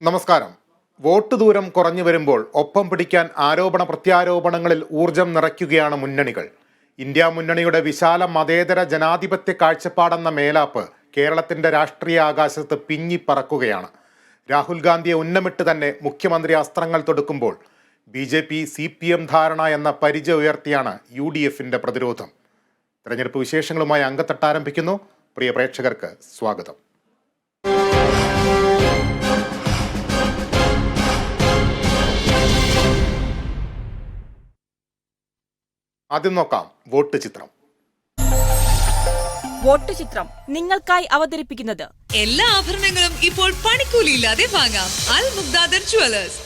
നമസ്കാരം. വോട്ട് ദൂരം കുറഞ്ഞു വരുമ്പോൾ ഒപ്പം പിടിക്കാൻ ആരോപണ പ്രത്യാരോപണങ്ങളിൽ ഊർജം നിറയ്ക്കുകയാണ് മുന്നണികൾ. ഇന്ത്യ മുന്നണിയുടെ വിശാല മതേതര ജനാധിപത്യ കാഴ്ചപ്പാടെന്ന മേലാപ്പ് കേരളത്തിന്റെ രാഷ്ട്രീയ ആകാശത്ത് പിഞ്ഞിപ്പറക്കുകയാണ്. രാഹുൽ ഗാന്ധിയെ ഉന്നമിട്ട് തന്നെ മുഖ്യമന്ത്രി അസ്ത്രങ്ങൾ തൊടുക്കുമ്പോൾ BJP CPM ധാരണ എന്ന പരിചയം ഉയർത്തിയാണ് UDFന്റെ പ്രതിരോധം. തെരഞ്ഞെടുപ്പ് വിശേഷങ്ങളുമായി അങ്കത്തട്ട് ആരംഭിക്കുന്നു. പ്രിയ പ്രേക്ഷകർക്ക് സ്വാഗതം. ആദ്യം നോക്കാം വോട്ട് ചിത്രം. വോട്ട് ചിത്രം നിങ്ങൾക്കായി അവതരിപ്പിക്കുന്നത് എല്ലാ ആഭരണങ്ങളും ഇപ്പോൾ പണിക്കൂലിയില്ലാതെ വാങ്ങാം. അൽ മുഗ്ദാദർ ജുവലേഴ്സ്.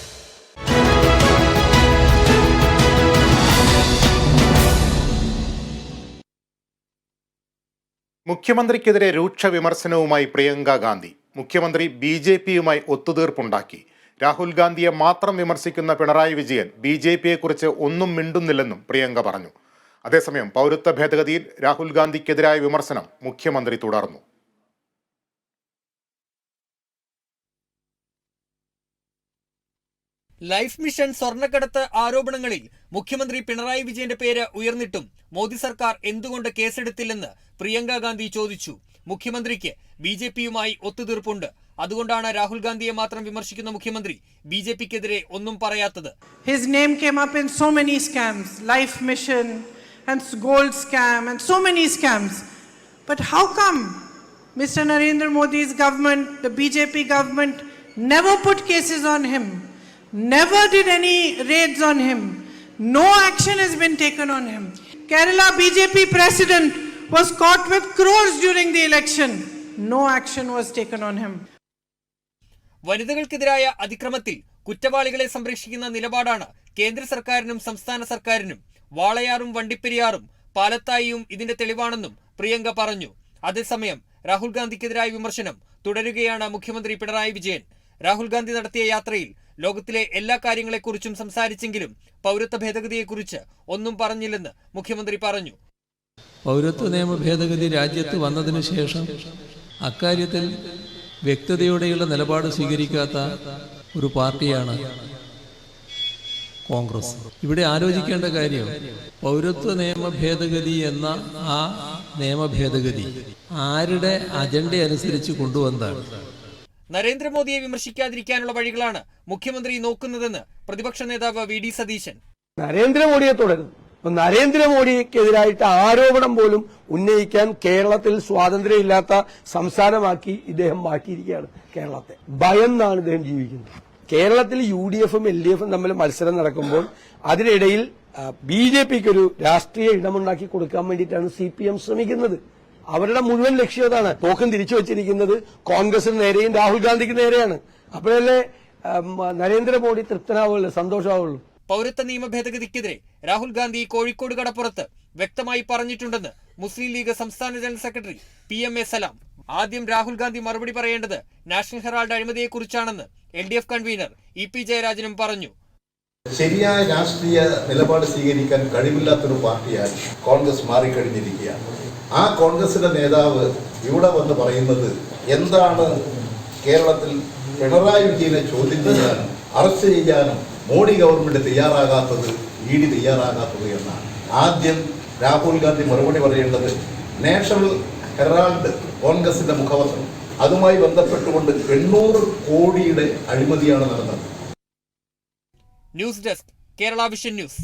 മുഖ്യമന്ത്രിക്കെതിരെ രൂക്ഷ വിമർശനവുമായി പ്രിയങ്ക ഗാന്ധി. മുഖ്യമന്ത്രി BJPയുമായി ഒത്തുതീർപ്പുണ്ടാക്കി. രാഹുൽ ഗാന്ധിയെ മാത്രം വിമർശിക്കുന്ന പിണറായി വിജയൻ BJPയെക്കുറിച്ച് ഒന്നും മിണ്ടുന്നില്ലെന്നും പ്രിയങ്ക പറഞ്ഞു. അതേസമയം പൗരത്വ ഭേദഗതിയിൽ രാഹുൽ ഗാന്ധിക്കെതിരായ വിമർശനം മുഖ്യമന്ത്രി തുടർന്നു. ലൈഫ് മിഷൻ സ്വർണ്ണക്കടത്ത് ആരോപണങ്ങളിൽ മുഖ്യമന്ത്രി പിണറായി വിജയന്റെ പേര് ഉയർന്നിട്ടും മോദി സർക്കാർ എന്തുകൊണ്ട് കേസെടുത്തില്ലെന്ന് പ്രിയങ്ക ഗാന്ധി ചോദിച്ചു. മുഖ്യമന്ത്രിക്ക് BJPയുമായി ഒത്തുതീർപ്പുണ്ട്. അതുകൊണ്ടാണ് രാഹുൽ ഗാന്ധിയെ മാത്രം വിമർശിക്കുന്ന മുഖ്യമന്ത്രി BJPക്കെതിരെ ഒന്നും പറയാത്തത്. His name came up in so many scams, life mission and gold scam and so many scams. But how come Mr. Narendra Modi's government, the BJP government, never put cases on him, never did any raids on him, no action has been taken on him? Kerala BJP president was caught with crores during the election, no action was taken on him. വനിതകൾക്കെതിരായ അതിക്രമത്തിൽ കുറ്റവാളികളെ സംരക്ഷിക്കുന്ന നിലപാടാണ് കേന്ദ്ര സർക്കാരിനും സംസ്ഥാന സർക്കാരിനും. വാളയാറും വണ്ടിപ്പെരിയാറും പാലത്തായിയും ഇതിന്റെ തെളിവാണെന്നും പ്രിയങ്ക പറഞ്ഞു. അതേസമയം രാഹുൽ ഗാന്ധിക്കെതിരായ വിമർശനം തുടരുകയാണ് മുഖ്യമന്ത്രി പിണറായി വിജയൻ. രാഹുൽ ഗാന്ധി നടത്തിയ യാത്രയിൽ ലോകത്തിലെ എല്ലാ കാര്യങ്ങളെക്കുറിച്ചും സംസാരിച്ചെങ്കിലും പൗരത്വ ഭേദഗതിയെക്കുറിച്ച് ഒന്നും പറഞ്ഞില്ലെന്ന് മുഖ്യമന്ത്രി പറഞ്ഞു. പൗരത്വ നിയമ ഭേദഗതി രാജ്യത്ത് വന്നതിന് ശേഷം അക്കാര്യത്തിൽ വ്യക്തതയോടെയുള്ള നിലപാട് സ്വീകരിക്കാത്ത ഒരു പാർട്ടിയാണ് കോൺഗ്രസ്. ഇവിടെ ആലോചിക്കേണ്ട കാര്യം, പൗരത്വ നിയമ ഭേദഗതി എന്ന ആ നിയമ ഭേദഗതി ആരുടെ അജണ്ട അനുസരിച്ച് കൊണ്ടുവന്നതാണ്? നരേന്ദ്രമോദിയെ വിമർശിക്കാതിരിക്കാനുള്ള വഴികളാണ് മുഖ്യമന്ത്രി നോക്കുന്നതെന്ന് പ്രതിപക്ഷ നേതാവ് VD സതീശൻ. നരേന്ദ്രമോദിയെ തുടരുന്നു. നരേന്ദ്രമോദിക്കെതിരായിട്ട് ആരോപണം പോലും ഉന്നയിക്കാൻ കേരളത്തിൽ സ്വാതന്ത്ര്യമില്ലാത്ത സംസ്ഥാനമാക്കി ഇദ്ദേഹം മാറ്റിയിരിക്കുകയാണ് കേരളത്തെ. ഭയന്നാണ് ഇദ്ദേഹം ജീവിക്കുന്നത്. കേരളത്തിൽ UDFും LDFും തമ്മിൽ മത്സരം നടക്കുമ്പോൾ അതിനിടയിൽ BJPക്ക് ഒരു രാഷ്ട്രീയ ഇടമുണ്ടാക്കി കൊടുക്കാൻ വേണ്ടിയിട്ടാണ് CPM ശ്രമിക്കുന്നത്. അവരുടെ മുഴുവൻ ലക്ഷ്യം അതാണ്. തോക്കും തിരിച്ചു വച്ചിരിക്കുന്നത് കോൺഗ്രസിന് നേരെയും രാഹുൽ ഗാന്ധിക്ക് നേരെയാണ്. അപ്പോഴല്ലേ നരേന്ദ്രമോദി തൃപ്തനാവുള്ളൂ, സന്തോഷമാവുള്ളൂ. പൗരത്വ നിയമ ഭേദഗതിക്കെതിരെ രാഹുൽ ഗാന്ധി കോഴിക്കോട് കടപ്പുറത്ത് വ്യക്തമായി പറഞ്ഞിട്ടുണ്ടെന്ന് മുസ്ലിം ലീഗ് സംസ്ഥാന ജനറൽ സെക്രട്ടറി PMA സലാം. ആദ്യം രാഹുൽ ഗാന്ധി മറുപടി പറയേണ്ടത് നാഷണൽ ഹെറാൾഡ് അഴിമതിയെക്കുറിച്ചാണെന്ന് LDF കൺവീനർ EP ജയരാജനും പറഞ്ഞു. ശരിയായ രാഷ്ട്രീയ നിലപാട് സ്വീകരിക്കാൻ കഴിവില്ലാത്തൊരു പാർട്ടിയായി കോൺഗ്രസ് മാറിക്കഴിഞ്ഞിരിക്കുകയാണ്. ആ കോൺഗ്രസിന്റെ നേതാവ് ഇവിടെ വന്ന് പറയുന്നത് എന്താണ് കേരളത്തിൽ പിണറായി വിജയനെ ചോദ്യം ചെയ്യാനും അറസ്റ്റ് ചെയ്യാനും മോഡി ഗവൺമെന്റ് തയ്യാറാകാത്തത്, ED തയ്യാറാകാത്തത് എന്നാണ്. ആദ്യം രാഹുൽ ഗാന്ധി മറുപടി പറയേണ്ടത് നാഷണൽ ഹെറാൾഡ് കോൺഗ്രസിന്റെ മുഖപത്രം, അതുമായി ബന്ധപ്പെട്ടുകൊണ്ട് 800 കോടിയുടെ അഴിമതിയാണ് നടന്നത്. News desk, Kerala vision news.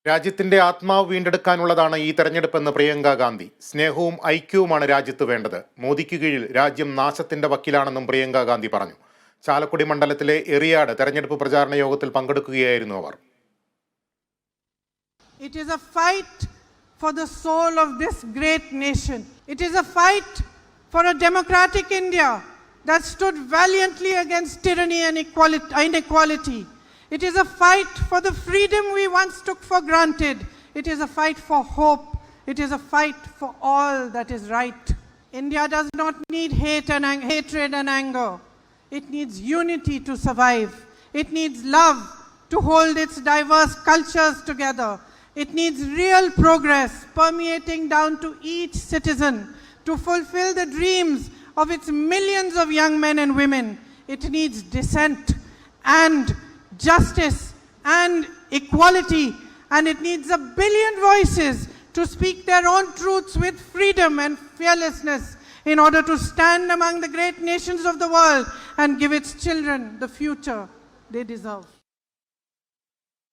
രാജ്യത്തിന്റെ ആത്മാവ് വീണ്ടെടുക്കാനുള്ളതാണ് ഈ തെരഞ്ഞെടുപ്പെന്ന് പ്രിയങ്ക ഗാന്ധി. സ്നേഹവും ഐക്യവുമാണ് രാജ്യത്ത് വേണ്ടത്. മോദിക്ക് കീഴിൽ രാജ്യം നാശത്തിന്റെ വക്കിലാണെന്നും പ്രിയങ്ക ഗാന്ധി പറഞ്ഞു. ചാലക്കുടി മണ്ഡലത്തിലെ എറിയാട് തെരഞ്ഞെടുപ്പ് പ്രചാരണ യോഗത്തിൽ പങ്കെടുക്കുകയായിരുന്നു അവർ. It is a fight for the soul of this great nation. It is a fight for a democratic India that stood valiantly against tyranny and inequality. It is a fight for the freedom we once took for granted. It is a fight for hope. It is a fight for all that is right. India does not need hatred and anger. It needs unity to survive. It needs love to hold its diverse cultures together. It needs real progress permeating down to each citizen to fulfill the dreams of its millions of young men and women. It needs dissent and justice and equality, and it needs 1 billion voices to speak their own truths with freedom and fearlessness in order to stand among the great nations of the world and give its children the future they deserve.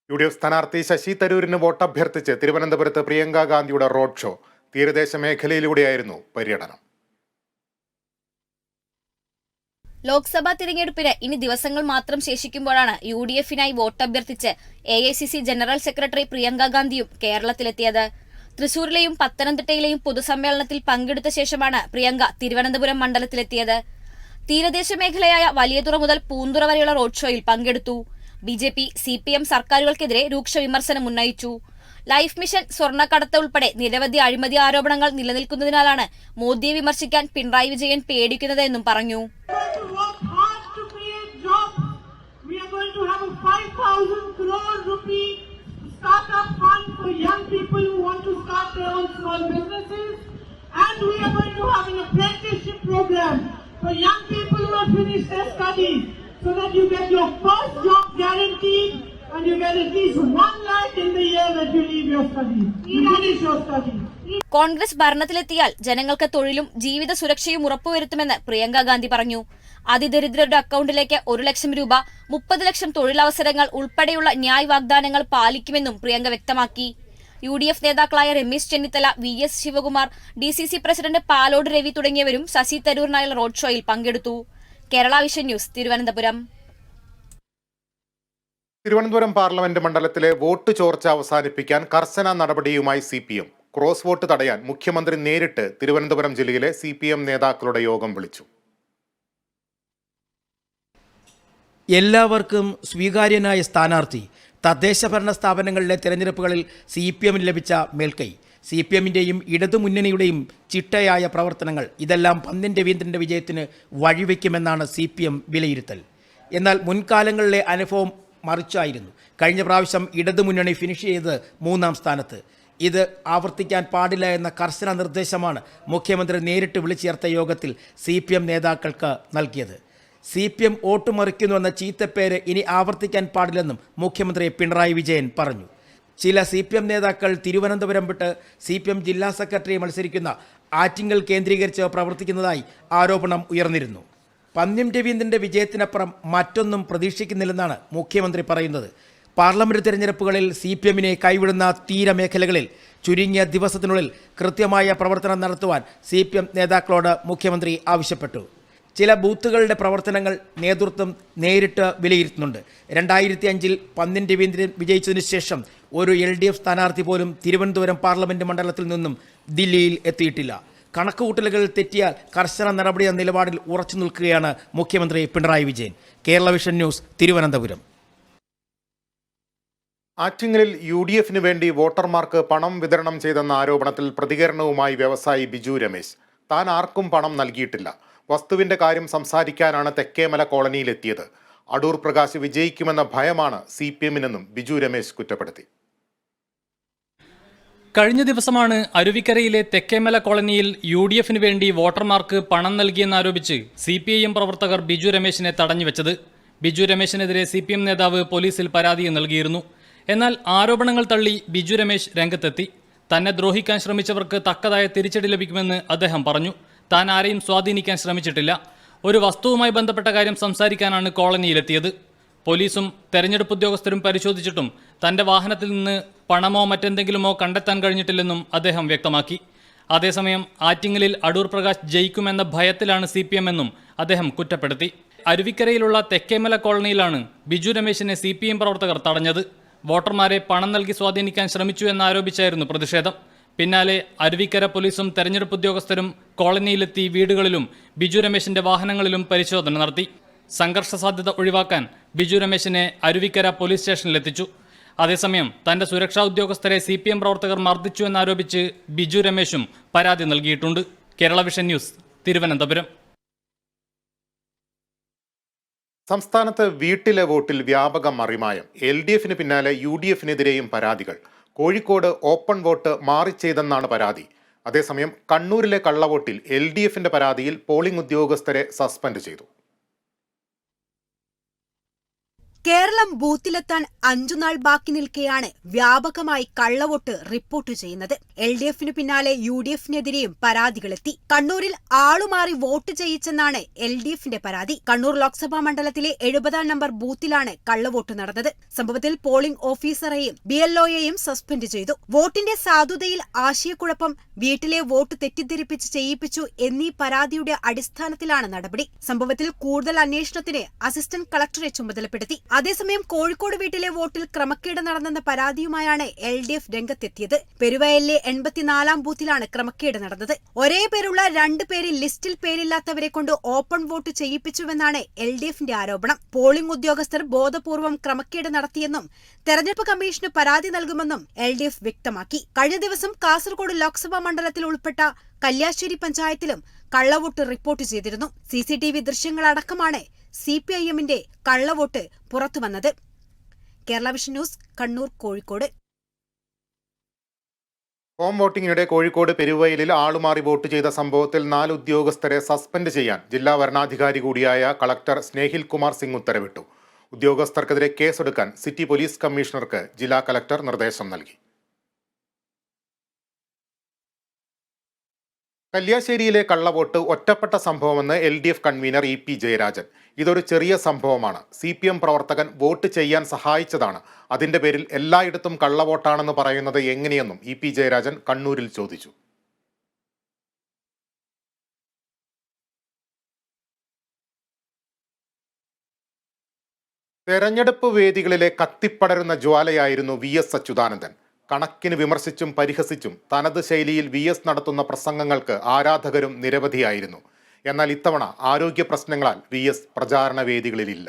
UDF സ്ഥാനാർത്ഥി ശശി തരൂരിന് വോട്ടഭ്യർത്ഥിച്ച് തിരുവനന്തപുരത്ത് പ്രിയങ്ക ഗാന്ധിയുടെ road show. തീരദേശ മേഖലയിലൂടെയായിരുന്നു പര്യടനം. ലോക്സഭാ തിരഞ്ഞെടുപ്പിന് ഇനി ദിവസങ്ങൾ മാത്രം ശേഷിക്കുമ്പോഴാണ് UDFനായി വോട്ടഭ്യർത്ഥിച്ച് AICC general secretary Priyanka ഗാന്ധിയും കേരളത്തിലെത്തിയത്. തൃശൂരിലെയും പത്തനംതിട്ടയിലെയും പൊതുസമ്മേളനത്തിൽ പങ്കെടുത്ത ശേഷമാണ് പ്രിയങ്ക തിരുവനന്തപുരം മണ്ഡലത്തിലെത്തിയത്. തീരദേശ മേഖലയായ വലിയതുറ മുതൽ പൂന്തുറ വരെയുള്ള റോഡ് ഷോയിൽ പങ്കെടുത്തു. BJP, CPM സർക്കാരുകൾക്കെതിരെ രൂക്ഷ വിമർശനം ഉന്നയിച്ചു. ലൈഫ് മിഷൻ, സ്വർണ്ണക്കടത്ത് ഉൾപ്പെടെ നിരവധി അഴിമതി ആരോപണങ്ങൾ നിലനിൽക്കുന്നതിനാലാണ് മോദിയെ വിമർശിക്കാൻ പിണറായി വിജയൻ പേടിക്കുന്നതെന്നും പറഞ്ഞു. Startup fund for young people who want to start their own small businesses, and we are going to have an apprenticeship program for young people who have finished their studies, so that you get your first job guaranteed and you get at least 1 lakh in the year that you leave your studies, you finish your studies. Congress ഭരണത്തിലെത്തിയാൽ ജനങ്ങൾക്ക് തൊഴിലും ജീവിത സുരക്ഷയും ഉറപ്പുവരുത്തുമെന്ന് പ്രിയങ്ക ഗാന്ധി പറഞ്ഞു. അതിദരിദ്രരുടെ അക്കൗണ്ടിലേക്ക് 1 ലക്ഷം രൂപ, 30 ലക്ഷം തൊഴിലവസരങ്ങൾ ഉൾപ്പെടെയുള്ള ന്യായ് വാഗ്ദാനങ്ങൾ പാലിക്കുമെന്നും പ്രിയങ്ക വ്യക്തമാക്കി. UDF നേതാക്കളായ Ramesh Chennithala, VS Sivakumar, DCC president Palode Ravi തുടങ്ങിയവരും ശശി തരൂരിനായുള്ള റോഡ് ഷോയിൽ പങ്കെടുത്തു. Kerala vision news, Thiruvananthapuram. Thiruvananthapuram parliament മണ്ഡലത്തിലെ വോട്ട് ചോർച്ച അവസാനിപ്പിക്കാൻ കർശന നടപടിയുമായി CPM. ക്രോസ് വോട്ട് തടയാൻ മുഖ്യമന്ത്രി നേരിട്ട് തിരുവനന്തപുരം ജില്ലയിലെ CPM നേതാക്കളുടെ യോഗം വിളിച്ചു. എല്ലാവർക്കും സ്വീകാര്യനായ സ്ഥാനാർത്ഥി, തദ്ദേശ ഭരണ സ്ഥാപനങ്ങളിലെ തെരഞ്ഞെടുപ്പുകളിൽ CPMന് ലഭിച്ച മേൽക്കൈ, CPMന്റെയും ഇടതുമുന്നണിയുടെയും ചിട്ടയായ പ്രവർത്തനങ്ങൾ, ഇതെല്ലാം പന്ന്യൻ രവീന്ദ്രന്റെ വിജയത്തിന് വഴിവെക്കുമെന്നാണ് CPM വിലയിരുത്തൽ. എന്നാൽ മുൻകാലങ്ങളിലെ അനുഭവം മറിച്ചായിരുന്നു. കഴിഞ്ഞ പ്രാവശ്യം ഇടതുമുന്നണി ഫിനിഷ് ചെയ്ത് 3ാം സ്ഥാനത്ത്. ഇത് ആവർത്തിക്കാൻ പാടില്ല എന്ന കർശന നിർദ്ദേശമാണ് മുഖ്യമന്ത്രി നേരിട്ട് വിളിച്ചു ചേർത്ത യോഗത്തിൽ CPM നേതാക്കൾക്ക് നൽകിയത്. CPM വോട്ട് മറിക്കുന്നുവെന്ന ചീത്തപ്പേര് ഇനി ആവർത്തിക്കാൻ പാടില്ലെന്നും മുഖ്യമന്ത്രി പിണറായി വിജയൻ പറഞ്ഞു. ചില CPM നേതാക്കൾ തിരുവനന്തപുരം വിട്ട് CPM ജില്ലാ സെക്രട്ടറി മത്സരിക്കുന്ന ആറ്റിങ്ങൽ കേന്ദ്രീകരിച്ച് പ്രവർത്തിക്കുന്നതായി ആരോപണം ഉയർന്നിരുന്നു. പന്ന്യൻ രവീന്ദ്രന്റെ വിജയത്തിനപ്പുറം മറ്റൊന്നും പ്രതീക്ഷിക്കുന്നില്ലെന്നാണ് മുഖ്യമന്ത്രി പറയുന്നത്. പാർലമെന്റ് തെരഞ്ഞെടുപ്പുകളിൽ CPMനെ കൈവിടുന്ന തീരമേഖലകളിൽ ചുരുങ്ങിയ ദിവസത്തിനുള്ളിൽ കൃത്യമായ പ്രവർത്തനം നടത്തുവാൻ CPM നേതാക്കളോട് മുഖ്യമന്ത്രി ആവശ്യപ്പെട്ടു. ചില ബൂത്തുകളുടെ പ്രവർത്തനങ്ങൾ നേതൃത്വം നേരിട്ട് വിലയിരുത്തുന്നുണ്ട്. 2005 പന്ന്യൻ രവീന്ദ്രൻ വിജയിച്ചതിനു ശേഷം ഒരു LDF സ്ഥാനാർത്ഥി പോലും തിരുവനന്തപുരം പാർലമെന്റ് മണ്ഡലത്തിൽ നിന്നും ദില്ലിയിൽ എത്തിയിട്ടില്ല. കണക്കുകൂട്ടലുകൾ തെറ്റിയാൽ കർശന നടപടി എന്ന നിലപാടിൽ ഉറച്ചു നിൽക്കുകയാണ് മുഖ്യമന്ത്രി പിണറായി വിജയൻ. Kerala vision news, Thiruvananthapuram. ആറ്റിങ്ങലിൽ UDFന് വേണ്ടി വോട്ടർമാർക്ക് പണം വിതരണം ചെയ്തെന്ന ആരോപണത്തിൽ പ്രതികരണവുമായി വ്യവസായി ബിജു രമേശ്. താൻ ആർക്കും പണം നൽകിയിട്ടില്ല. വസ്തുവിന്റെ കാര്യം സംസാരിക്കാനാണ് തെക്കേമല കോളനിയിലെത്തിയത്. അടൂർ പ്രകാശ് വിജയിക്കുമെന്ന ഭയമാണ് CPMനെന്നും ബിജു രമേശ് കുറ്റപ്പെടുത്തി. കഴിഞ്ഞ ദിവസമാണ് അരുവിക്കരയിലെ തെക്കേമല കോളനിയിൽ UDFന് വേണ്ടി വോട്ടർമാർക്ക് പണം നൽകിയെന്നാരോപിച്ച് CPIM പ്രവർത്തകർ ബിജു രമേശിനെ തടഞ്ഞുവെച്ചത്. ബിജു രമേശിനെതിരെ CPM നേതാവ് പോലീസിൽ പരാതി നൽകിയിരുന്നു. എന്നാൽ ആരോപണങ്ങൾ തള്ളി ബിജു രമേശ് രംഗത്തെത്തി. തന്നെ ദ്രോഹിക്കാൻ ശ്രമിച്ചവർക്ക് തക്കതായ തിരിച്ചടി ലഭിക്കുമെന്ന് അദ്ദേഹം പറഞ്ഞു. താൻ ആരെയും സ്വാധീനിക്കാൻ ശ്രമിച്ചിട്ടില്ല. ഒരു വസ്തുവുമായി ബന്ധപ്പെട്ട കാര്യം സംസാരിക്കാനാണ് കോളനിയിലെത്തിയത്. പോലീസും തെരഞ്ഞെടുപ്പ് ഉദ്യോഗസ്ഥരും പരിശോധിച്ചിട്ടും തന്റെ വാഹനത്തിൽ നിന്ന് പണമോ മറ്റെന്തെങ്കിലുമോ കണ്ടെത്താൻ കഴിഞ്ഞിട്ടില്ലെന്നും അദ്ദേഹം വ്യക്തമാക്കി. അതേസമയം ആറ്റിങ്ങലിൽ അടൂർ പ്രകാശ് ജയിക്കുമെന്ന ഭയത്തിലാണ് CPM എന്നും അദ്ദേഹം കുറ്റപ്പെടുത്തി. അരുവിക്കരയിലുള്ള തെക്കേമല കോളനിയിലാണ് ബിജു രമേശിനെ CPM പ്രവർത്തകർ തടഞ്ഞത്. വോട്ടർമാരെ പണം നൽകി സ്വാധീനിക്കാൻ ശ്രമിച്ചു എന്നാരോപിച്ചായിരുന്നു പ്രതിഷേധം. പിന്നാലെ അരുവിക്കര പോലീസും തെരഞ്ഞെടുപ്പ് ഉദ്യോഗസ്ഥരും കോളനിയിലെത്തി വീടുകളിലും ബിജു രമേശിന്റെ വാഹനങ്ങളിലും പരിശോധന നടത്തി. സംഘർഷ സാധ്യത ഒഴിവാക്കാൻ ബിജു രമേശിനെ അരുവിക്കര പോലീസ് സ്റ്റേഷനിലെത്തിച്ചു. അതേസമയം തന്റെ സുരക്ഷാ ഉദ്യോഗസ്ഥരെ CPM പ്രവർത്തകർ മർദ്ദിച്ചു എന്നാരോപിച്ച് ബിജു രമേശും പരാതി നൽകിയിട്ടുണ്ട്. Kerala vision news, Thiruvananthapuram. സംസ്ഥാനത്ത് വീട്ടിലെ വോട്ടിൽ വ്യാപക മറിമായം. LDFന് പിന്നാലെ UDFനെതിരെയും പരാതികൾ. കോഴിക്കോട് ഓപ്പൺ വോട്ട് മാറി ചെയ്തെന്നാണ് പരാതി. അതേസമയം കണ്ണൂരിലെ കള്ളവോട്ടിൽ LDFന്റെ പരാതിയിൽ പോളിംഗ് ഉദ്യോഗസ്ഥരെ സസ്പെൻഡ് ചെയ്തു. കേരളം ബൂത്തിലെത്താൻ 5 നാൾ ബാക്കി നിൽക്കെയാണ് വ്യാപകമായി കള്ളവോട്ട് റിപ്പോർട്ട് ചെയ്യുന്നത്. LDFനു പിന്നാലെ UDFനെതിരെയും പരാതികളെത്തി. കണ്ണൂരിൽ ആളുമാറി വോട്ട് ചെയ്യിച്ചെന്നാണ് LDFന്റെ പരാതി. കണ്ണൂർ ലോക്സഭാ മണ്ഡലത്തിലെ 70-ാം നമ്പർ ബൂത്തിലാണ് കള്ളവോട്ട് നടന്നത്. സംഭവത്തിൽ പോളിംഗ് ഓഫീസറെയും BLOയെയും സസ്പെൻഡ് ചെയ്തു. വോട്ടിന്റെ സാധുതയിൽ ആശയക്കുഴപ്പം, വീട്ടിലെ വോട്ട് തെറ്റിദ്ധരിപ്പിച്ച് ചെയ്യിപ്പിച്ചു എന്നീ പരാതിയുടെ അടിസ്ഥാനത്തിലാണ് നടപടി. സംഭവത്തിൽ കൂടുതൽ അന്വേഷണത്തിന് അസിസ്റ്റന്റ് കളക്ടറെ ചുമതലപ്പെടുത്തി. അതേസമയം കോഴിക്കോട് വീട്ടിലെ വോട്ടിൽ ക്രമക്കേട് നടന്നെന്ന പരാതിയുമായാണ് LDF രംഗത്തെത്തിയത്. പെരുവയലിലെ 84-ാം ബൂത്തിലാണ് ക്രമക്കേട് നടന്നത്. ഒരേ പേരുള്ള 2 പേരിൽ ലിസ്റ്റിൽ പേരില്ലാത്തവരെ കൊണ്ട് ഓപ്പൺ വോട്ട് ചെയ്യിപ്പിച്ചുവെന്നാണ് LDFന്റെ ആരോപണം. പോളിംഗ് ഉദ്യോഗസ്ഥർ ബോധപൂർവം ക്രമക്കേട് നടത്തിയെന്നും തെരഞ്ഞെടുപ്പ് കമ്മീഷന് പരാതി നൽകുമെന്നും LDF വ്യക്തമാക്കി. കഴിഞ്ഞ ദിവസം കാസർഗോഡ് ലോക്സഭാ മണ്ഡലത്തിൽ ഉൾപ്പെട്ട കല്യാശ്ശേരി പഞ്ചായത്തിലും കള്ളവോട്ട് റിപ്പോർട്ട് ചെയ്തിരുന്നു. CCTV ദൃശ്യങ്ങളടക്കമാണ് CPIMന്റെ കള്ളവോട്ട് പുറത്തുവന്നത്. Kerala vision News, Kannur, Kozhikode. Home വോട്ടിങ്ങിനിടെ കോഴിക്കോട് പെരുവയലിൽ ആളുമാറി വോട്ട് ചെയ്ത സംഭവത്തിൽ 4 ഉദ്യോഗസ്ഥരെ സസ്പെൻഡ് ചെയ്യാൻ ജില്ലാ വരണാധികാരി കൂടിയായ കളക്ടർ സ്നേഹിൽ കുമാർ സിംഗ് ഉത്തരവിട്ടു. ഉദ്യോഗസ്ഥർക്കെതിരെ കേസെടുക്കാൻ സിറ്റി പോലീസ് കമ്മീഷണർക്ക് ജില്ലാ കളക്ടർ നിർദ്ദേശം നൽകി. കല്യാശ്ശേരിയിലെ കള്ളവോട്ട് ഒറ്റപ്പെട്ട സംഭവമെന്ന് LDF കൺവീനർ EP ജയരാജൻ. ഇതൊരു ചെറിയ സംഭവമാണ്. CPM പ്രവർത്തകൻ വോട്ട് ചെയ്യാൻ സഹായിച്ചതാണ്. അതിന്റെ പേരിൽ എല്ലായിടത്തും കള്ളവോട്ടാണെന്ന് പറയുന്നത് എങ്ങനെയെന്നും EP ജയരാജൻ കണ്ണൂരിൽ ചോദിച്ചു. തെരഞ്ഞെടുപ്പ് വേദികളിലെ കത്തിപ്പടരുന്ന ജ്വാലയായിരുന്നു VS അച്യുതാനന്ദൻ. കണക്കിന് വിമർശിച്ചും പരിഹസിച്ചും തനത് ശൈലിയിൽ VS നടത്തുന്ന പ്രസംഗങ്ങൾക്ക് ആരാധകരും നിരവധിയായിരുന്നു. എന്നാൽ ഇത്തവണ ആരോഗ്യ പ്രശ്നങ്ങളാൽ VS പ്രചാരണ വേദികളിലില്ല.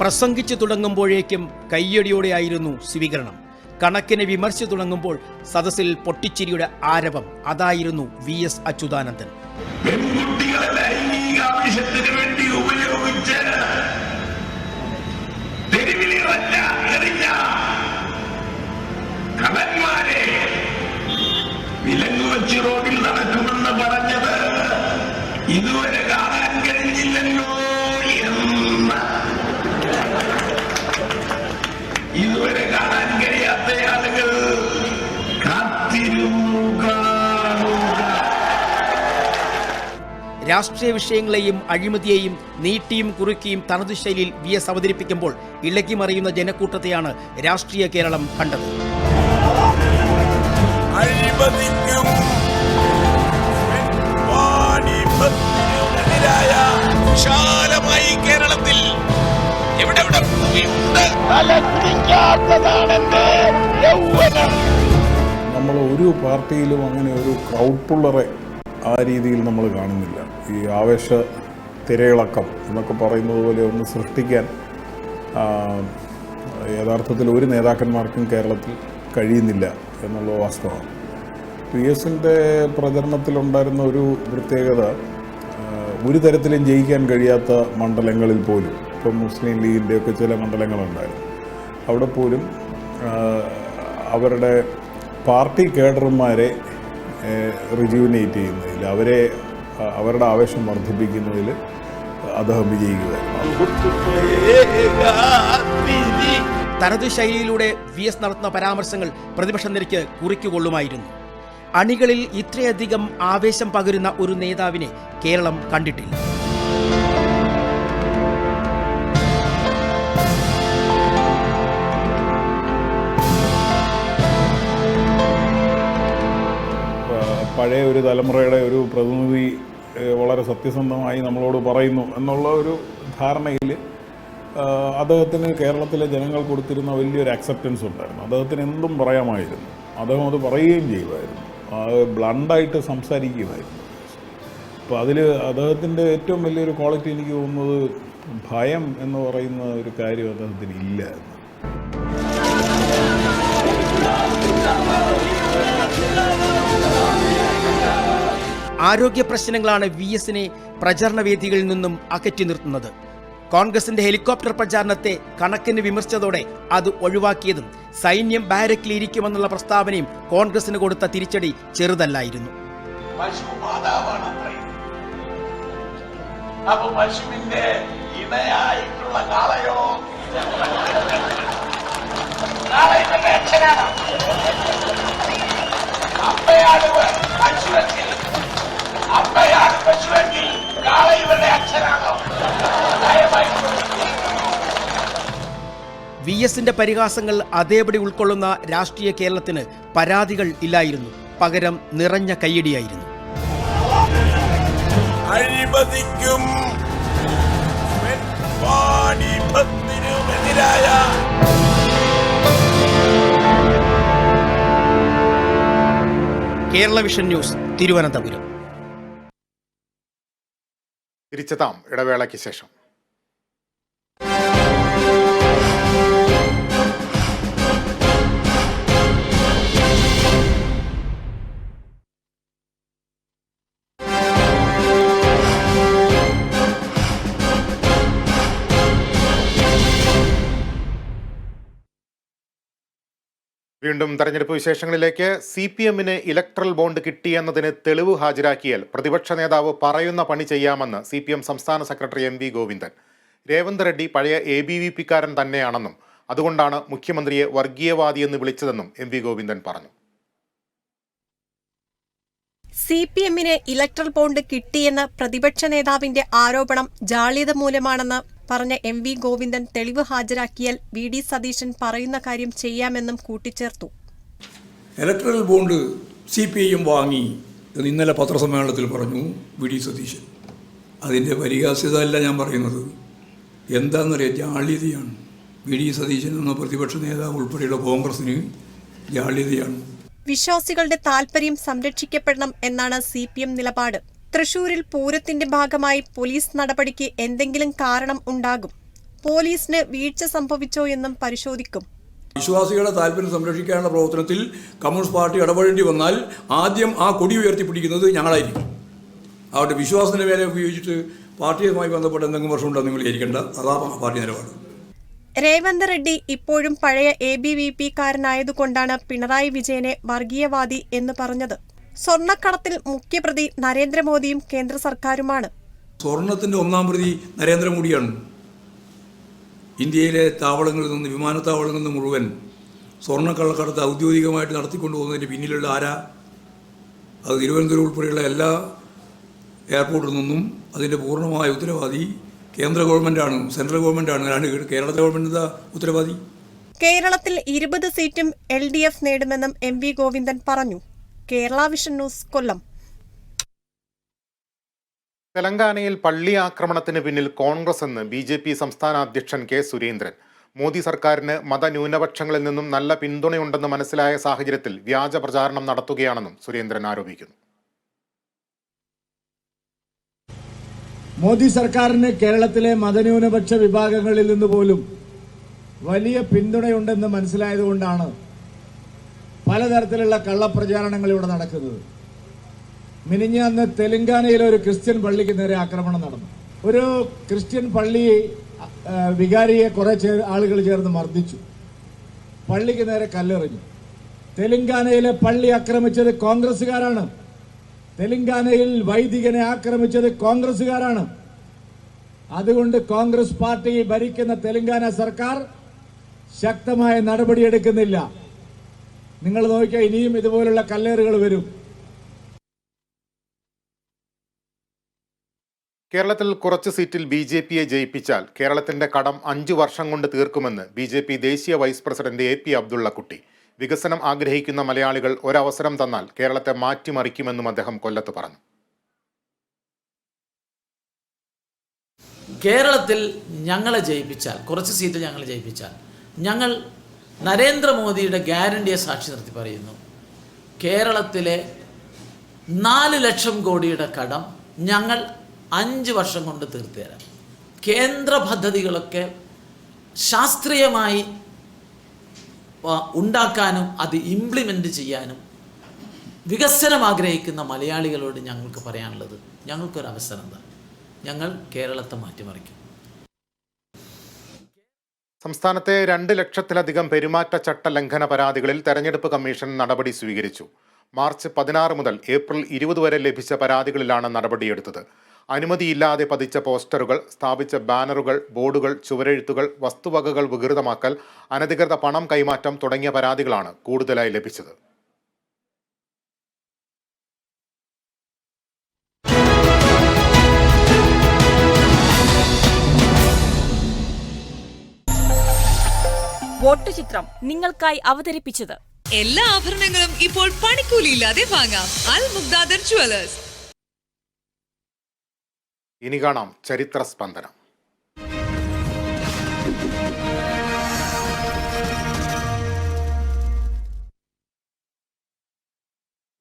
പ്രസംഗിച്ചു തുടങ്ങുമ്പോഴേക്കും കയ്യടിയോടെയായിരുന്നു സ്വീകരണം. കണക്കിനെ വിമർശിച്ചു തുടങ്ങുമ്പോൾ സദസ്സിൽ പൊട്ടിച്ചിരിയുടെ ആരവം. അതായിരുന്നു VS അച്യുതാനന്ദൻ. റോഡിൽ നടക്കുമെന്ന് പറഞ്ഞത് ഇതുവരെ കാണാൻ കഴിഞ്ഞില്ലല്ലോ എന്ന്, ഇതുവരെ കാണാൻ കഴിയാത്ത ആളുകൾ കാത്തിരുന്നു കാണുക. രാഷ്ട്രീയ വിഷയങ്ങളെയും അഴിമതിയെയും നീട്ടിയും കുറുക്കിയും തനതു ശൈലിയിൽ VS അവതരിപ്പിക്കുമ്പോൾ ഇളകി മറിയുന്ന ജനക്കൂട്ടത്തെയാണ് രാഷ്ട്രീയ കേരളം കണ്ടത്. അഴിമതിക്കും വിശാലമായി കേരളത്തിൽ എവിടെ നമ്മൾ ഒരു പാർട്ടിയിലും അങ്ങനെ ഒരു ക്രൗഡ് പുള്ളറെ ആ രീതിയിൽ നമ്മൾ കാണുന്നില്ല. ഈ ആവേശ തിരയിളക്കം എന്നൊക്കെ പറയുന്നത് പോലെ ഒന്ന് സൃഷ്ടിക്കാൻ യഥാർത്ഥത്തിൽ ഒരു നേതാക്കന്മാർക്കും കേരളത്തിൽ കഴിയുന്നില്ല എന്നുള്ള വാസ്തവമാണ്. VSന്റെ പ്രചരണത്തിലുണ്ടായിരുന്ന ഒരു പ്രത്യേകത, ഒരു തരത്തിലും ജയിക്കാൻ കഴിയാത്ത മണ്ഡലങ്ങളിൽ പോലും, ഇപ്പം മുസ്ലിം ലീഗിൻ്റെയൊക്കെ ചില മണ്ഡലങ്ങളുണ്ടായിരുന്നു, അവിടെ പോലും അവരുടെ പാർട്ടി കേഡർമാരെ റിജുവിനേറ്റ് ചെയ്യുന്നതിൽ, അവരുടെ ആവേശം വർദ്ധിപ്പിക്കുന്നതിൽ അദ്ദേഹം വിജയിക്കുകയായിരുന്നു. തനതു ശൈലിയിലൂടെ VS നടത്തുന്ന പരാമർശങ്ങൾ പ്രതിപക്ഷ നിരക്ക് കുറിക്കുകൊള്ളുമായിരുന്നു. അണികളിൽ ഇത്രയധികം ആവേശം പകരുന്ന ഒരു നേതാവിനെ കേരളം കണ്ടിട്ടില്ല. പഴയ ഒരു തലമുറയുടെ ഒരു പ്രതിനിധി വളരെ സത്യസന്ധമായി നമ്മളോട് പറയുന്നു എന്നുള്ള ഒരു ധാരണയിൽ അദ്ദേഹത്തിന് കേരളത്തിലെ ജനങ്ങൾ കൊടുത്തിരുന്ന വലിയൊരു അക്സെപ്റ്റൻസ് ഉണ്ടായിരുന്നു. അദ്ദേഹത്തിന് എന്തും പറയാമായിരുന്നു. അദ്ദേഹം അത് പറയുകയും ചെയ്യുമായിരുന്നു. അത് ബ്ലണ്ടായിട്ട് സംസാരിക്കുമായിരുന്നു. അപ്പോൾ അതിൽ അദ്ദേഹത്തിൻ്റെ ഏറ്റവും വലിയൊരു ക്വാളിറ്റി എനിക്ക് തോന്നുന്നത് ഭയം എന്ന് പറയുന്ന ഒരു കാര്യം അദ്ദേഹത്തിന് ഇല്ലായിരുന്നു. ആരോഗ്യ പ്രശ്നങ്ങളാണ് VSനെ പ്രചരണ വേദികളിൽ നിന്നും അകറ്റി നിർത്തുന്നത്. കോൺഗ്രസിന്റെ ഹെലികോപ്റ്റർ പ്രചാരണത്തെ കണക്കിന് വിമർശിച്ചതോടെ അത് ഒഴിവാക്കിയതും സൈന്യം ബാരക്കിലിരിക്കുമെന്നുള്ള പ്രസ്താവനയും കോൺഗ്രസിന് കൊടുത്ത തിരിച്ചടി ചെറുതല്ലായിരുന്നു. പശുവിന്റെ ഇണയായിട്ടുള്ള കാളയോ അമ്മയാണ് പശുവെങ്കിൽ കാള ഇവരുടെ അച്ഛനാണോ? VSന്റെ പരിഹാസങ്ങൾ അതേപടി ഉൾക്കൊള്ളുന്ന രാഷ്ട്രീയ കേരളത്തിന് പരാതികൾ ഇല്ലായിരുന്നു. പകരം നിറഞ്ഞ കയ്യടിയായിരുന്നു. അഴിമതിക്കും വാണിഭത്തിനുമെതിരായ കേരള വിഷൻ ന്യൂസ്, തിരുവനന്തപുരം. തിരിച്ചെത്താം ഇടവേളയ്ക്ക് ശേഷം. വീണ്ടും തെരഞ്ഞെടുപ്പ് വിശേഷങ്ങളിലേക്ക്. CPMന് ഇലക്ട്രൽ ബോണ്ട് കിട്ടിയെന്നതിന് തെളിവ് ഹാജരാക്കിയാൽ പ്രതിപക്ഷ നേതാവ് പറയുന്ന പണി ചെയ്യാമെന്ന് CPM സംസ്ഥാന സെക്രട്ടറി MV ഗോവിന്ദൻ. രേവന്ത് റെഡ്ഡി പഴയ ABVP-കാരൻ തന്നെയാണെന്നും അതുകൊണ്ടാണ് മുഖ്യമന്ത്രിയെ വർഗീയവാദിയെന്ന് വിളിച്ചതെന്നും MV ഗോവിന്ദൻ പറഞ്ഞു. CPMന് ഇലക്ട്രൽ ബോണ്ട് കിട്ടിയെന്ന പ്രതിപക്ഷ നേതാവിന്റെ ആരോപണം ജാള്യത മൂലമാണെന്ന് പറഞ്ഞ MV ഗോവിന്ദൻ തെളിവ് ഹാജരാക്കിയാൽ VD സതീശൻ പറയുന്ന കാര്യം ചെയ്യാമെന്നും കൂട്ടിച്ചേർത്തു. ഇലക്ട്രൽ ബോണ്ട് CPIM വാങ്ങി എന്ന് ഇന്നലെ പത്രസമ്മേളനത്തിൽ പറഞ്ഞു VD സതീശൻ. അതിൻ്റെ പരിഹാസ്യത അല്ല ഞാൻ പറയുന്നത്, എന്താണെന്നറിയാം, ജാള്യതയാണ്. VD സതീശൻ എന്ന പ്രതിപക്ഷ നേതാവ് ഉൾപ്പെടെയുള്ള കോൺഗ്രസിന് ജാള്യതയാണ്. വിശ്വാസികളുടെ താൽപര്യം സംരക്ഷിക്കപ്പെടണം എന്നാണ് CPM നിലപാട്. തൃശൂരിൽ പൂരത്തിന്റെ ഭാഗമായി പോലീസ് നടപടിക്ക് എന്തെങ്കിലും കാരണം ഉണ്ടാകും. പോലീസിന് വീഴ്ച സംഭവിച്ചോ എന്നും പരിശോധിക്കും. വിശ്വാസികളുടെ താല്പര്യം സംരക്ഷിക്കാനുള്ള പ്രവർത്തനത്തിൽ കമ്മ്യൂണിസ്റ്റ് പാർട്ടി ഇടപെടേണ്ടി വന്നാൽ ആദ്യം ആ കൊടി ഉയർത്തിപ്പിടിക്കുന്നത് ഞങ്ങളായിരിക്കും. അവരുടെ വിശ്വാസത്തിന്റെ മേലെ ഉപയോഗിച്ചിട്ട് പാർട്ടിയുമായി ബന്ധപ്പെട്ട എന്തെങ്കിലും പ്രശ്നമുണ്ടോ നിങ്ങൾ വിചാരിക്കേണ്ട, അതാ പാർട്ടി നിലപാട്. രേവന്ത് റെഡ്ഡി ഇപ്പോഴും പഴയ ABVP-കാരനായതുകൊണ്ടാണ് പിണറായി വിജയനെ വർഗീയവാദി എന്ന് പറഞ്ഞത്. സ്വർണ്ണക്കടത്തിൽ മുഖ്യപ്രതി നരേന്ദ്രമോദിയും കേന്ദ്ര സർക്കാരുമാണ്. സ്വർണത്തിന്റെ ഒന്നാം പ്രതി നരേന്ദ്രമോദിയാണ്. ഇന്ത്യയിലെ താവളങ്ങളിൽ നിന്ന്, വിമാനത്താവളങ്ങളിൽ നിന്ന് മുഴുവൻ സ്വർണ്ണക്കള്ളക്കടത്ത് ഔദ്യോഗികമായിട്ട് നടത്തിക്കൊണ്ടുപോകുന്നതിന് പിന്നിലുള്ള ആരാ? അത് തിരുവനന്തപുരം ഉൾപ്പെടെയുള്ള എല്ലാ എയർപോർട്ടിൽ നിന്നും അതിൻ്റെ പൂർണ്ണമായ ഉത്തരവാദി കേന്ദ്ര ഗവൺമെൻറ്റാണ്, സെൻട്രൽ ഗവൺമെൻറ്റാണ്. കേരളത്തിലെ ഗവൺമെൻറ് ഉത്തരവാദി. കേരളത്തിൽ 20 സീറ്റും LDF നേടുമെന്നും MV ഗോവിന്ദൻ പറഞ്ഞു. കേരള വിഷൻ ന്യൂസ്, കൊല്ലം. തെലങ്കാനയിൽ പള്ളി ആക്രമണത്തിന് പിന്നിൽ കോൺഗ്രസ് എന്ന് BJP സംസ്ഥാന അധ്യക്ഷൻ K. സുരേന്ദ്രൻ. മോദി സർക്കാരിന് മതന്യൂനപക്ഷങ്ങളിൽ നിന്നും നല്ല പിന്തുണയുണ്ടെന്ന് മനസ്സിലായ സാഹചര്യത്തിൽ വ്യാജ പ്രചാരണം നടത്തുകയാണെന്നും സുരേന്ദ്രൻ ആരോപിക്കുന്നു. മോദി സർക്കാരിന് കേരളത്തിലെ മതന്യൂനപക്ഷ വിഭാഗങ്ങളിൽ നിന്ന് പോലും വലിയ പിന്തുണയുണ്ടെന്ന് മനസ്സിലായതുകൊണ്ടാണ് പലതരത്തിലുള്ള കള്ളപ്രചാരണങ്ങൾ ഇവിടെ നടക്കുന്നത്. മിനിഞ്ഞാന്ന് തെലങ്കാനയിലെ ഒരു ക്രിസ്ത്യൻ പള്ളിക്ക് നേരെ ആക്രമണം നടന്നു. ഒരു ക്രിസ്ത്യൻ പള്ളി വികാരിയെ കുറെ ആളുകൾ ചേർന്ന് മർദ്ദിച്ചു, പള്ളിക്ക് നേരെ കല്ലെറിഞ്ഞു. തെലങ്കാനയിലെ പള്ളി ആക്രമിച്ചത് കോൺഗ്രസുകാരാണ്. തെലങ്കാനയിൽ വൈദികനെ ആക്രമിച്ചത് കോൺഗ്രസുകാരാണ്. അതുകൊണ്ട് കോൺഗ്രസ് പാർട്ടി ഭരിക്കുന്ന തെലങ്കാന സർക്കാർ ശക്തമായ നടപടിയെടുക്കുന്നില്ല. നിങ്ങൾ നോക്കിയാൽ ഇനിയും ഇതുപോലുള്ള കല്ലേറുകൾ വരും. കേരളത്തിൽ കുറച്ച് സീറ്റിൽ BJPയെ ജയിപ്പിച്ചാൽ കേരളത്തിന്റെ കടം 5 വർഷം കൊണ്ട് തീർക്കുമെന്ന് BJP ദേശീയ വൈസ് പ്രസിഡന്റ് AP അബ്ദുള്ളക്കുട്ടി. വികസനം ആഗ്രഹിക്കുന്ന മലയാളികൾ ഒരവസരം തന്നാൽ കേരളത്തെ മാറ്റിമറിക്കുമെന്നും അദ്ദേഹം കൊല്ലത്ത് പറഞ്ഞു. കേരളത്തിൽ ഞങ്ങളെ ജയിപ്പിച്ചാൽ, കുറച്ച് സീറ്റ് ഞങ്ങൾ ജയിപ്പിച്ചാൽ, ഞങ്ങൾ നരേന്ദ്രമോദിയുടെ ഗ്യാരണ്ടിയെ സാക്ഷി നിർത്തി പറയുന്നു, കേരളത്തിലെ 4 ലക്ഷം കോടിയുടെ കടം ഞങ്ങൾ 5 വർഷം കൊണ്ട് തീർത്തു തരാം. കേന്ദ്ര പദ്ധതികളൊക്കെ ശാസ്ത്രീയമായി ഉണ്ടാക്കാനും അത് ഇംപ്ലിമെൻ്റ് ചെയ്യാനും വികസനം ആഗ്രഹിക്കുന്ന മലയാളികളോട് ഞങ്ങൾക്ക് പറയാനുള്ളത്, ഞങ്ങൾക്കൊരവസരം എന്താ, ഞങ്ങൾ കേരളത്തെ മാറ്റിമറിക്കും. സംസ്ഥാനത്തെ 2 ലക്ഷത്തിലധികം പെരുമാറ്റച്ചട്ട ലംഘന പരാതികളിൽ തെരഞ്ഞെടുപ്പ് കമ്മീഷൻ നടപടി സ്വീകരിച്ചു. മാർച്ച് 16 മുതൽ ഏപ്രിൽ 20 വരെ ലഭിച്ച പരാതികളിലാണ് നടപടിയെടുത്തത്. അനുമതിയില്ലാതെ പതിച്ച പോസ്റ്ററുകൾ, സ്ഥാപിച്ച ബാനറുകൾ, ബോർഡുകൾ, ചുവരെഴുത്തുകൾ, വസ്തുവകകൾ വികൃതമാക്കൽ, അനധികൃത പണം കൈമാറ്റം തുടങ്ങിയ പരാതികളാണ് കൂടുതലായി ലഭിച്ചത്. വോട്ട് ചിത്രം നിങ്ങൾക്കായി അവതരിപ്പിച്ചത്. എല്ലാ ആഭരണങ്ങളും ഇപ്പോൾ പണിക്കൂലിയില്ലാതെ വാങ്ങാം. അൽ മുഗ്ദാദർ ജുവലേഴ്സ്. ഇനി കാണാം ചരിത്ര സ്പന്ദനം.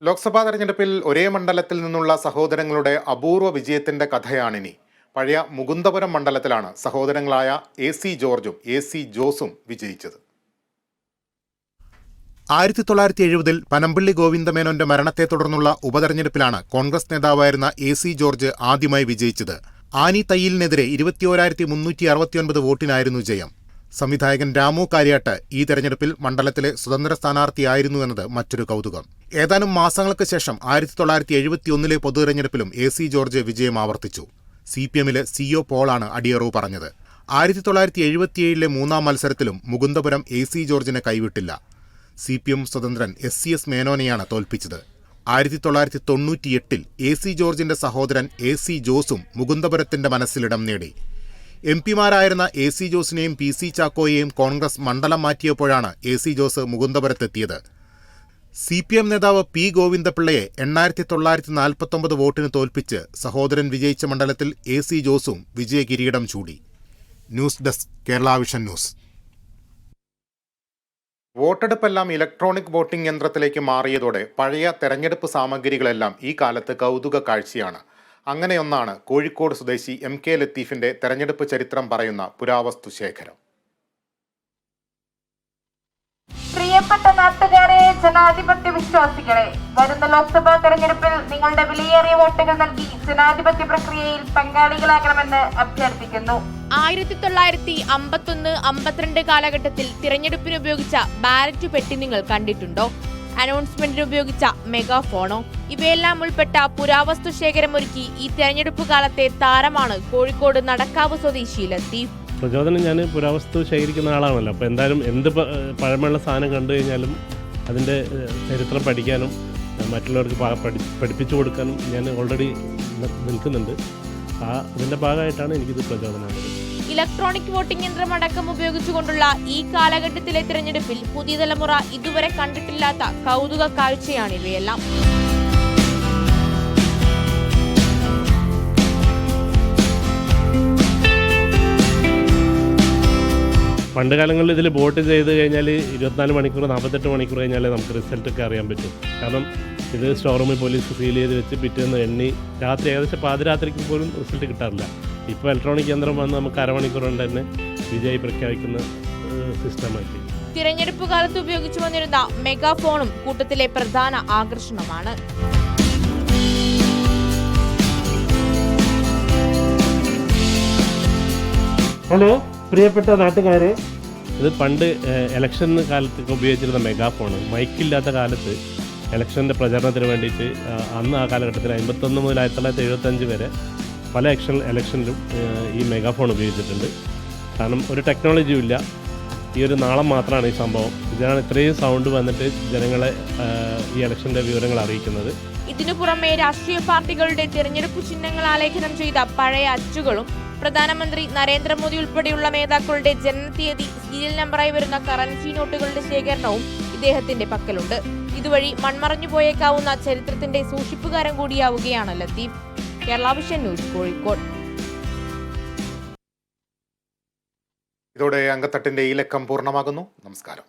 ലോക്സഭാ തെരഞ്ഞെടുപ്പിൽ ഒരേ മണ്ഡലത്തിൽ നിന്നുള്ള സഹോദരങ്ങളുടെ അപൂർവ വിജയത്തിന്റെ കഥയാണിനി. പഴയ മുകുന്ദപുരം മണ്ഡലത്തിലാണ് സഹോദരങ്ങളായ AC ജോർജും AC ജോസും വിജയിച്ചത്. 1970-ൽ പനമ്പള്ളി ഗോവിന്ദമേനോന്റെ മരണത്തെ തുടർന്നുള്ള ഉപതെരഞ്ഞെടുപ്പിലാണ് കോൺഗ്രസ് നേതാവായിരുന്ന AC ജോർജ് ആദ്യമായി വിജയിച്ചത്. ആനി തയ്യിലിനെതിരെ 21,369 വോട്ടിനായിരുന്നു ജയം. സംവിധായകൻ രാമു കാര്യാട്ട് ഈ തെരഞ്ഞെടുപ്പിൽ മണ്ഡലത്തിലെ സ്വതന്ത്ര സ്ഥാനാർത്ഥിയായിരുന്നു എന്നത് മറ്റൊരു കൗതുകം. ഏതാനും മാസങ്ങൾക്ക് ശേഷം 1971-ലെ പൊതുതെരഞ്ഞെടുപ്പിലും AC ജോർജ് വിജയം ആവർത്തിച്ചു. CPM-ലെ CO പോളാണ് അടിയറവ് പറഞ്ഞത്. 1977-ലെ 3-ാം മത്സരത്തിലും മുകുന്ദപുരം AC ജോർജിനെ കൈവിട്ടില്ല. CPM സ്വതന്ത്രൻ SCS മേനോനെയാണ് തോൽപ്പിച്ചത്. 1998-ൽ AC ജോർജിന്റെ സഹോദരൻ AC ജോസും മുകുന്ദപുരത്തിന്റെ മനസ്സിലിടം നേടി. MP-മാരായിരുന്ന AC ജോസിനെയും PC ചാക്കോയെയും കോൺഗ്രസ് മണ്ഡലം മാറ്റിയപ്പോഴാണ് AC ജോസ് മുകുന്ദപുരത്തെത്തിയത്. CPM നേതാവ് P ഗോവിന്ദപിള്ളയെ 8949 വോട്ടിന് തോൽപ്പിച്ച് സഹോദരൻ വിജയിച്ച മണ്ഡലത്തിൽ AC ജോസും വിജയകിരീടം ചൂടി. News desk, Kerala vision News. വോട്ടെടുപ്പെല്ലാം ഇലക്ട്രോണിക് വോട്ടിംഗ് യന്ത്രത്തിലേക്ക് മാറിയതോടെ പഴയ തെരഞ്ഞെടുപ്പ് സാമഗ്രികളെല്ലാം ഈ കാലത്ത് കൗതുക കാഴ്ചയാണ്. അങ്ങനെയൊന്നാണ് കോഴിക്കോട് സ്വദേശി MK ലത്തീഫിന്റെ തെരഞ്ഞെടുപ്പ് ചരിത്രം പറയുന്ന പുരാവസ്തു ശേഖരം. പ്രിയപ്പെട്ട നാട്ടുകാരെ, ജനാധിപത്യ വിശ്വാസികളെ, വരുന്ന ലോക്സഭാ തെരഞ്ഞെടുപ്പിൽ നിങ്ങളുടെ വിലയേറിയ വോട്ടുകൾ നൽകി ജനാധിപത്യ പ്രക്രിയയിൽ പങ്കാളികളാകണമെന്ന് അഭ്യർത്ഥിക്കുന്നു. 1951-52 കാലഘട്ടത്തിൽ തിരഞ്ഞെടുപ്പിന് ഉപയോഗിച്ച ബാലറ്റ് പെട്ടി നിങ്ങൾ കണ്ടിട്ടുണ്ടോ? അനൗൺസ്മെന്റിന് ഉപയോഗിച്ച മെഗാഫോണോ? ഇവയെല്ലാം ഉൾപ്പെട്ട പുരാവസ്തു ശേഖരം ഒരുക്കി ഈ തെരഞ്ഞെടുപ്പ് കാലത്തെ താരമാണ് കോഴിക്കോട് നടക്കാവ് സ്വദേശി ലത്തീഫ്. പ്രചോദനം, ഞാൻ പുരാവസ്തു ശേഖരിക്കുന്ന ആളാണല്ലോ, അപ്പോൾ എന്തായാലും എന്ത് പഴമയുള്ള സാധനം കണ്ടു കഴിഞ്ഞാലും അതിൻ്റെ ചരിത്രം പഠിക്കാനും മറ്റുള്ളവർക്ക് പഠിപ്പിച്ചു കൊടുക്കാനും ഞാൻ ഓൾറെഡി നിൽക്കുന്നുണ്ട്. അതിൻ്റെ ഭാഗമായിട്ടാണ് എനിക്കിത് പ്രചോദനമാകുന്നത്. ഇലക്ട്രോണിക് വോട്ടിംഗ് യന്ത്രം അടക്കം ഉപയോഗിച്ചുകൊണ്ടുള്ള ഈ കാലഘട്ടത്തിലെ തിരഞ്ഞെടുപ്പിൽ പുതിയ തലമുറ ഇതുവരെ കണ്ടിട്ടില്ലാത്ത കൗതുക കാഴ്ചയാണ് ഇവയെല്ലാം. പണ്ട് കാലങ്ങളിൽ ഇതിൽ വോട്ട് ചെയ്ത് കഴിഞ്ഞാൽ 24 മണിക്കൂർ 48 മണിക്കൂർ കഴിഞ്ഞാലേ നമുക്ക് റിസൾട്ടൊക്കെ അറിയാൻ പറ്റും. കാരണം ഇത് സ്റ്റോർ റൂമിൽ പോലീസ് സീൽ ചെയ്ത് വെച്ച് പിറ്റേന്ന് എണ്ണി രാത്രി ഏകദേശം പാതിരാത്രിക്ക് പോലും റിസൾട്ട് കിട്ടാറില്ല. ഇപ്പോൾ ഇലക്ട്രോണിക് യന്ത്രം വന്ന് നമുക്ക് അരമണിക്കൂർ കൊണ്ട് തന്നെ വിജയി പ്രഖ്യാപിക്കുന്ന സിസ്റ്റമാക്കി. തിരഞ്ഞെടുപ്പ് കാലത്ത് ഉപയോഗിച്ചു വന്നിരുന്ന മെഗാഫോണും കൂട്ടത്തിലെ പ്രധാന ആകർഷണമാണ്. ഹലോ പ്രിയപ്പെട്ട നാട്ടുകാരെ, ഇത് പണ്ട് ഇലക്ഷൻ കാലത്തൊക്കെ ഉപയോഗിച്ചിരുന്ന മെഗാഫോണ്. മൈക്കില്ലാത്ത കാലത്ത് ഇലക്ഷൻ്റെ പ്രചരണത്തിന് വേണ്ടിയിട്ട് അന്ന് ആ കാലഘട്ടത്തിൽ 51 മുതൽ 1975 വരെ പല ഇലക്ഷനിലും ഈ മെഗാഫോൺ ഉപയോഗിച്ചിട്ടുണ്ട്. കാരണം ഒരു ടെക്നോളജിയും ഇല്ല, ഈ ഒരു നാളം മാത്രമാണ് ഈ സംഭവം. ഇതിനാണ് ഇത്രയും സൗണ്ട് വന്നിട്ട് ജനങ്ങളെ ഈ ഇലക്ഷൻ്റെ വിവരങ്ങൾ അറിയിക്കുന്നത്. ഇതിനു പുറമെ രാഷ്ട്രീയ പാർട്ടികളുടെ തിരഞ്ഞെടുപ്പ് ചിഹ്നങ്ങൾ ആലേഖനം ചെയ്ത പഴയ അച്ചുകളും പ്രധാനമന്ത്രി നരേന്ദ്രമോദി ഉൾപ്പെടെയുള്ള നേതാക്കളുടെ ജനനത്തീയതി, സീരിയൽ നമ്പറായി വരുന്ന കറൻസി നോട്ടുകളുടെ ശേഖരണവും ഇദ്ദേഹത്തിന്റെ പക്കലുണ്ട്. ഇതുവഴി മൺമറഞ്ഞു പോയേക്കാവുന്ന ചരിത്രത്തിന്റെ സൂക്ഷിപ്പുകാരൻ കൂടിയാവുകയാണ് ലത്തീഫ്. Kerala vision News, Kozhikode. ഇതോടെ അങ്കത്തട്ടിന്റെ ഈ ലക്കം പൂർണ്ണമാകുന്നു. നമസ്കാരം.